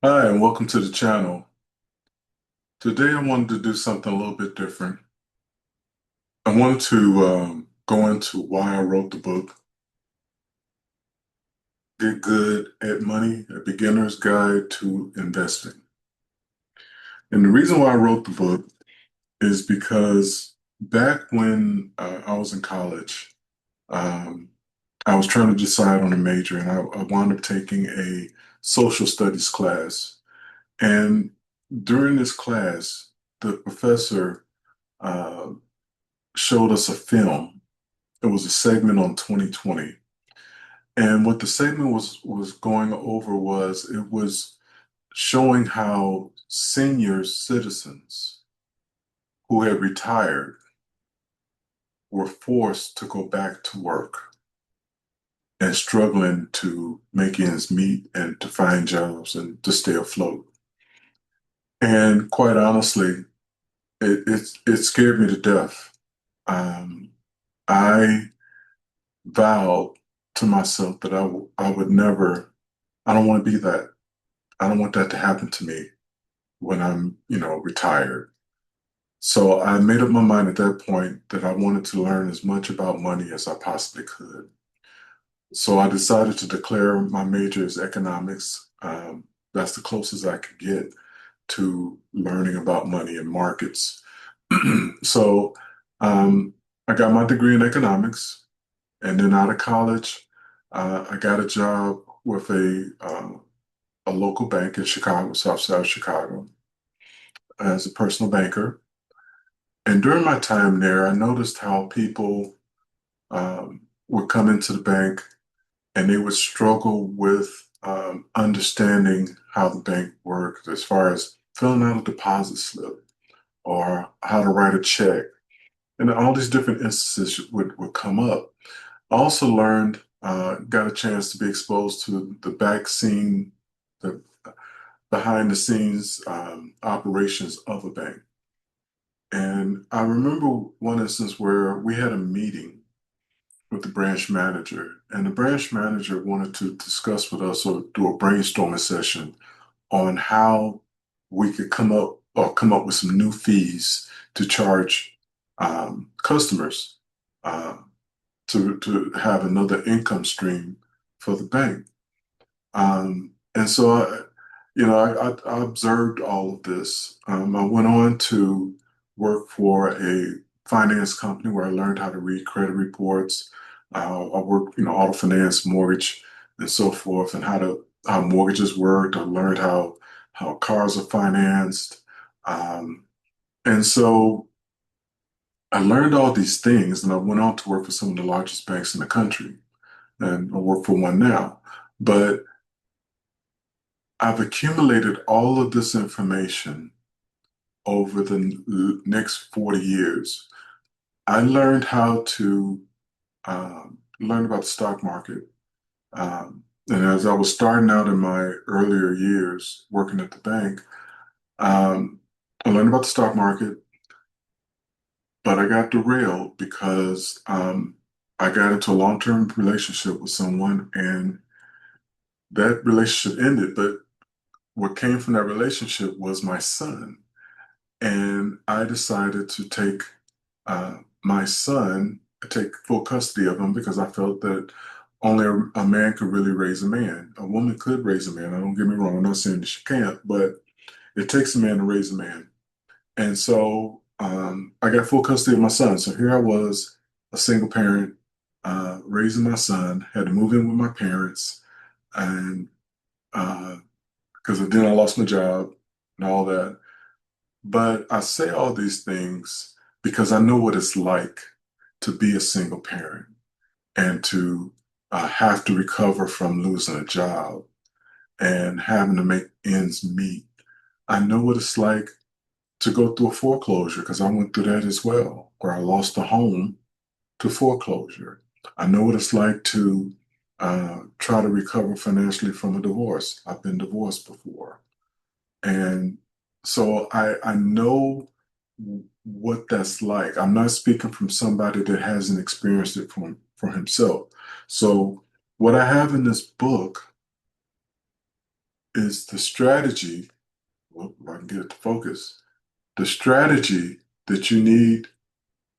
Hi, and welcome to the channel. Today I wanted to do something a little bit different. I wanted to go into why I wrote the book, Get Good at Money, A Beginner's Guide to Investing. And the reason why I wrote the book is because back when I was in college, um, I was trying to decide on a major, and I wound up taking a social studies class. And during this class, the professor uh, showed us a film. It was a segment on 2020. And what the segment was going over was it was showing how senior citizens who had retired were forced to go back to work and struggling to make ends meet and to find jobs and to stay afloat. And quite honestly, it scared me to death. Um, I vowed to myself that I would never, I don't want to be that. I don't want that to happen to me when I'm, retired. So I made up my mind at that point that I wanted to learn as much about money as I possibly could. So I decided to declare my major as economics. That's the closest I could get to learning about money and markets. So um, I got my degree in economics, and then out of college, I got a job with a local bank in Chicago, South Side Chicago, as a personal banker. And during my time there, I noticed how people would come into the bank and they would struggle with understanding how the bank worked as far as filling out a deposit slip or how to write a check. And all these different instances would come up. I also learned, got a chance to be exposed to the back scene, the behind the scenes operations of a bank. And I remember one instance where we had a meeting with the branch manager, and the branch manager wanted to discuss with us or do a brainstorming session on how we could come up with some new fees to charge customers uh, to have another income stream for the bank. And so I observed all of this. I went on to work for a finance company where I learned how to read credit reports. I worked, auto finance, mortgage, and so forth, and how mortgages worked. I learned how cars are financed, um, and so I learned all these things, and I went on to work for some of the largest banks in the country, and I work for one now. But I've accumulated all of this information over the next 40 years. I learned how to learn about the stock market. And as I was starting out in my earlier years working at the bank, um, I learned about the stock market, but I got derailed because I got into a long-term relationship with someone and that relationship ended. But what came from that relationship was my son. And I decided to take my son, take full custody of him because I felt that only a man could really raise a man. A woman could raise a man. I don't get me wrong. I'm not saying that she can't, but it takes a man to raise a man. And so I got full custody of my son. So here I was, a single parent, raising my son, had to move in with my parents, and because then I lost my job and all that. But I say all these things because I know what it's like to be a single parent and to have to recover from losing a job and having to make ends meet. I know what it's like to go through a foreclosure because I went through that as well, where I lost a home to foreclosure. I know what it's like to try to recover financially from a divorce. I've been divorced before. And so I know what that's like. I'm not speaking from somebody that hasn't experienced it for himself. So what I have in this book is the strategy, well, if I can get it to focus, the strategy that you need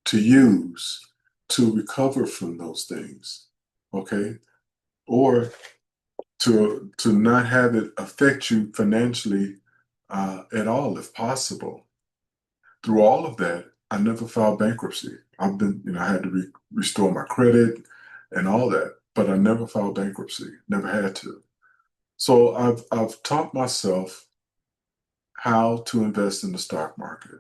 to use to recover from those things, okay? Or to not have it affect you financially at all, if possible. Through all of that, I never filed bankruptcy. I had to restore my credit and all that, but I never filed bankruptcy. Never had to. So I've taught myself how to invest in the stock market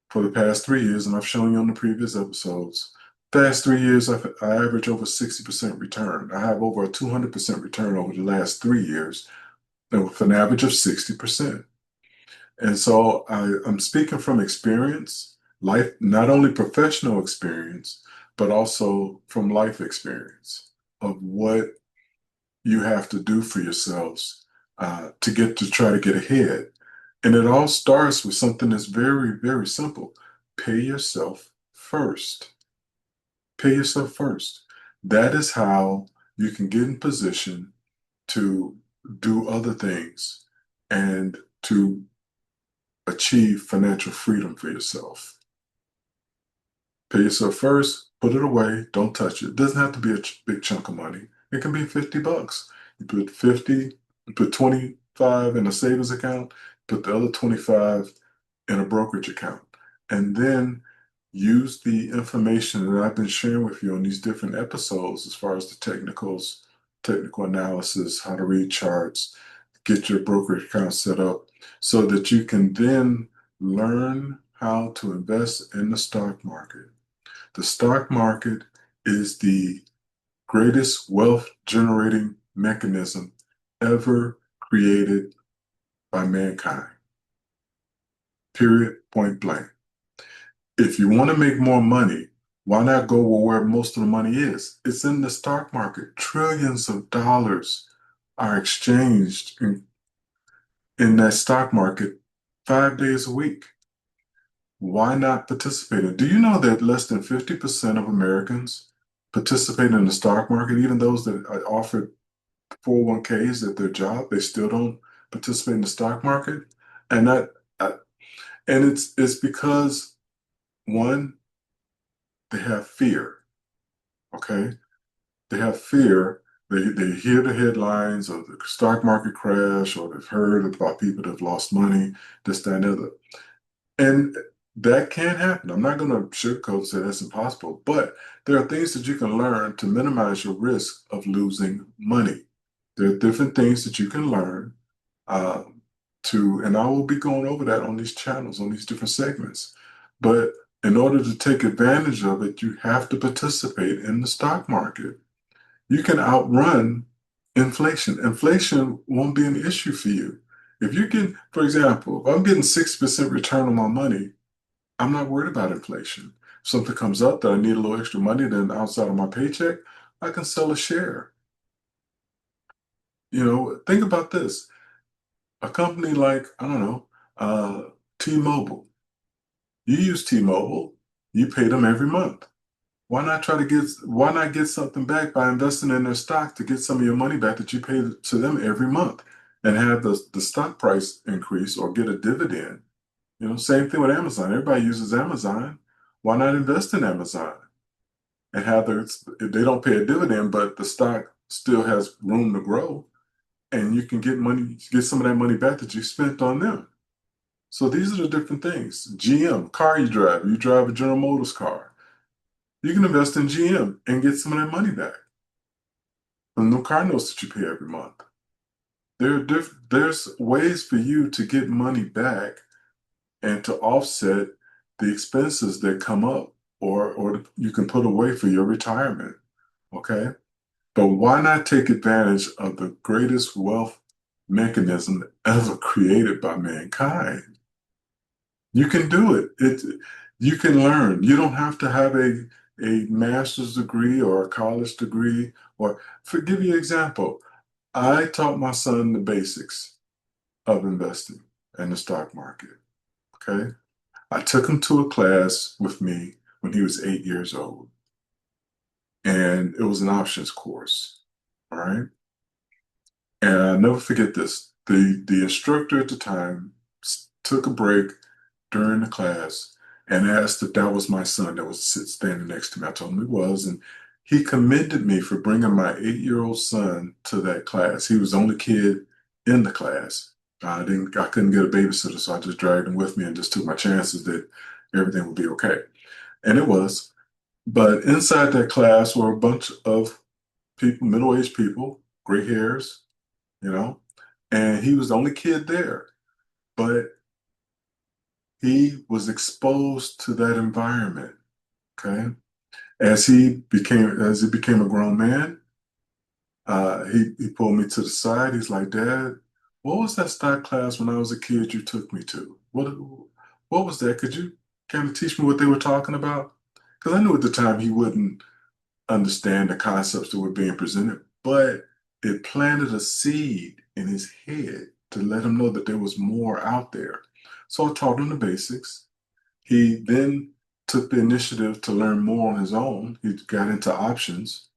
for the past 3 years, and I've shown you on the previous episodes. Past 3 years, I average over 60% return. I have over a 200% return over the last 3 years, and with an average of 60%. And so I'm speaking from experience, life, not only professional experience, but also from life experience of what you have to do for yourselves to get to try to get ahead. And it all starts with something that's very, very simple. Pay yourself first. Pay yourself first. That is how you can get in position to do other things and to achieve financial freedom for yourself. Pay yourself first, put it away, don't touch it. It doesn't have to be a big chunk of money. It can be $50. You put 50, you put 25 in a savings account, put the other 25 in a brokerage account. And then use the information that I've been sharing with you on these different episodes as far as the technical analysis, how to read charts, get your brokerage account set up so that you can then learn how to invest in the stock market. The stock market is the greatest wealth generating mechanism ever created by mankind. Period, point blank. If you want to make more money, why not go where most of the money is? It's in the stock market. Trillions of dollars are exchanged in that stock market 5 days a week. Why not participate in it? Do you know that less than 50% of Americans participate in the stock market? Even those that are offered 401ks at their job, they still don't participate in the stock market. And that, uh, and it's because one, they have fear. Okay, they have fear. They hear the headlines of the stock market crash, or they've heard about people that have lost money, this, that, and the other. And that can happen. I'm not going to sugarcoat and say that's impossible, but there are things that you can learn to minimize your risk of losing money. There are different things that you can learn um, and I will be going over that on these channels, on these different segments. But in order to take advantage of it, you have to participate in the stock market. You can outrun inflation. Inflation won't be an issue for you. If you get, for example, if I'm getting 6% return on my money, I'm not worried about inflation. If something comes up that I need a little extra money than outside of my paycheck, I can sell a share. Think about this. A company like, I don't know, uh, T-Mobile. You use T-Mobile, you pay them every month. Why not get something back by investing in their stock to get some of your money back that you pay to them every month and have the stock price increase or get a dividend? Same thing with Amazon. Everybody uses Amazon. Why not invest in Amazon and they don't pay a dividend, but the stock still has room to grow and you can get some of that money back that you spent on them. So these are the different things. GM, car you drive a General Motors car. You can invest in GM and get some of that money back from the car notes that you pay every month. There's ways for you to get money back and to offset the expenses that come up or you can put away for your retirement. Okay? But why not take advantage of the greatest wealth mechanism ever created by mankind? You can do it. You can learn. You don't have to have a master's degree or a college degree. Or for give you an example, I taught my son the basics of investing in the stock market. Okay. I took him to a class with me when he was 8 years old, and it was an options course. All right. And I'll never forget this. The instructor at the time took a break during the class and asked if that was my son that was standing next to me. I told him it was, and he commended me for bringing my 8-year-old son to that class. He was the only kid in the class. I couldn't get a babysitter, so I just dragged him with me and just took my chances that everything would be okay. And it was. But inside that class were a bunch of people, middle-aged people, gray hairs, you know, and he was the only kid there. But he was exposed to that environment. Okay. As he became a grown man, he pulled me to the side. He's like, Dad, what was that stock class when I was a kid you took me to? What was that? Could you kind of teach me what they were talking about? Because I knew at the time he wouldn't understand the concepts that were being presented, but it planted a seed in his head to let him know that there was more out there. So I taught him the basics. He then took the initiative to learn more on his own. He got into options.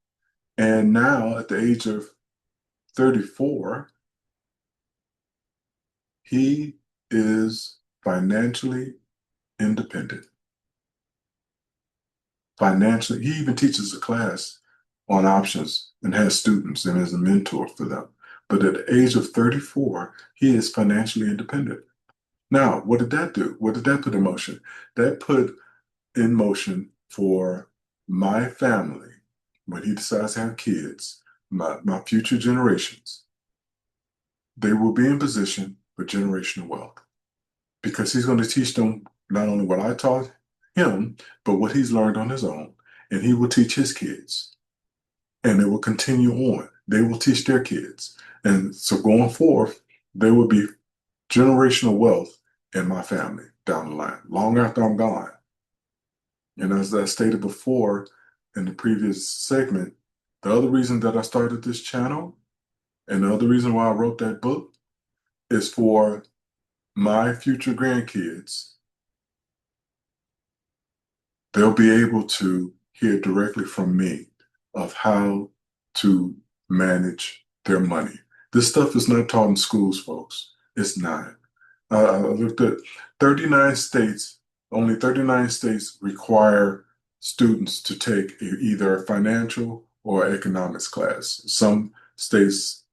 And now, at the age of 34, he is financially independent. Financially, he even teaches a class on options and has students and is a mentor for them. But at the age of 34, he is financially independent. Now, what did that do? What did that put in motion? That put in motion for my family, when he decides to have kids, my future generations, they will be in position for generational wealth because he's going to teach them not only what I taught him, but what he's learned on his own. And he will teach his kids and it will continue on. They will teach their kids. And so going forth, there will be generational wealth in my family down the line, long after I'm gone. And as I stated before in the previous segment, the other reason that I started this channel and the other reason why I wrote that book is for my future grandkids. They'll be able to hear directly from me of how to manage their money. This stuff is not taught in schools, folks. It's not. I looked at 39 states, only 39 states require students to take either a financial or economics class. Some states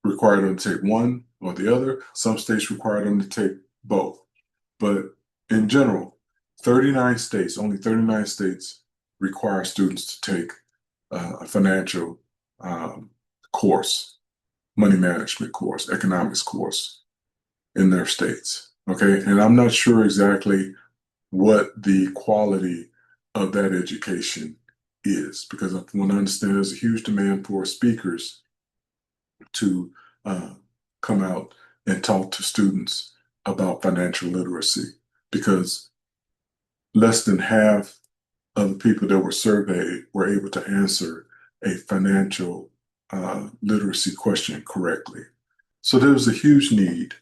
require them to take one or the other. Some states require them to take both. But in general, 39 states, only 39 states require students to take a financial course, money management course, economics course in their states. Okay. And I'm not sure exactly what the quality of that education is because I want to understand there's a huge demand for speakers to come out and talk to students about financial literacy because less than half of the people that were surveyed were able to answer a financial literacy question correctly. So there was a huge need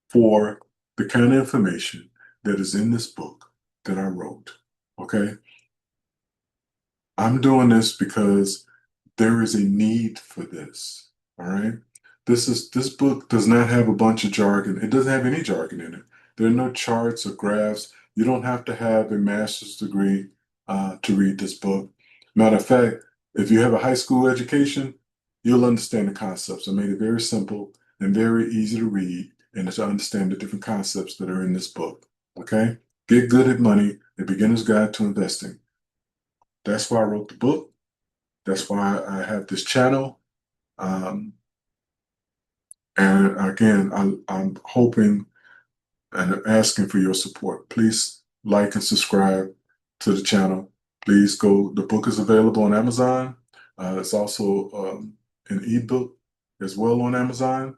for the kind of information that is in this book that I wrote. Okay. I'm doing this because there is a need for this. All right. This book does not have a bunch of jargon. It doesn't have any jargon in it. There are no charts or graphs. You don't have to have a master's degree to read this book. Matter of fact, if you have a high school education, you'll understand the concepts. I made it very simple and very easy to read and to understand the different concepts that are in this book. Okay? Get Good at Money, A Beginner's Guide to Investing. That's why I wrote the book. That's why I have this channel. Um, and again, I'm hoping and asking for your support. Please like and subscribe to the channel. Please go. The book is available on Amazon. It's also an ebook as well on Amazon.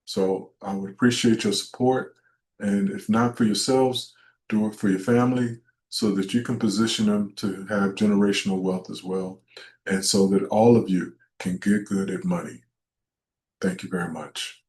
So I would appreciate your support. And if not for yourselves, do it for your family so that you can position them to have generational wealth as well. And so that all of you can get good at money. Thank you very much.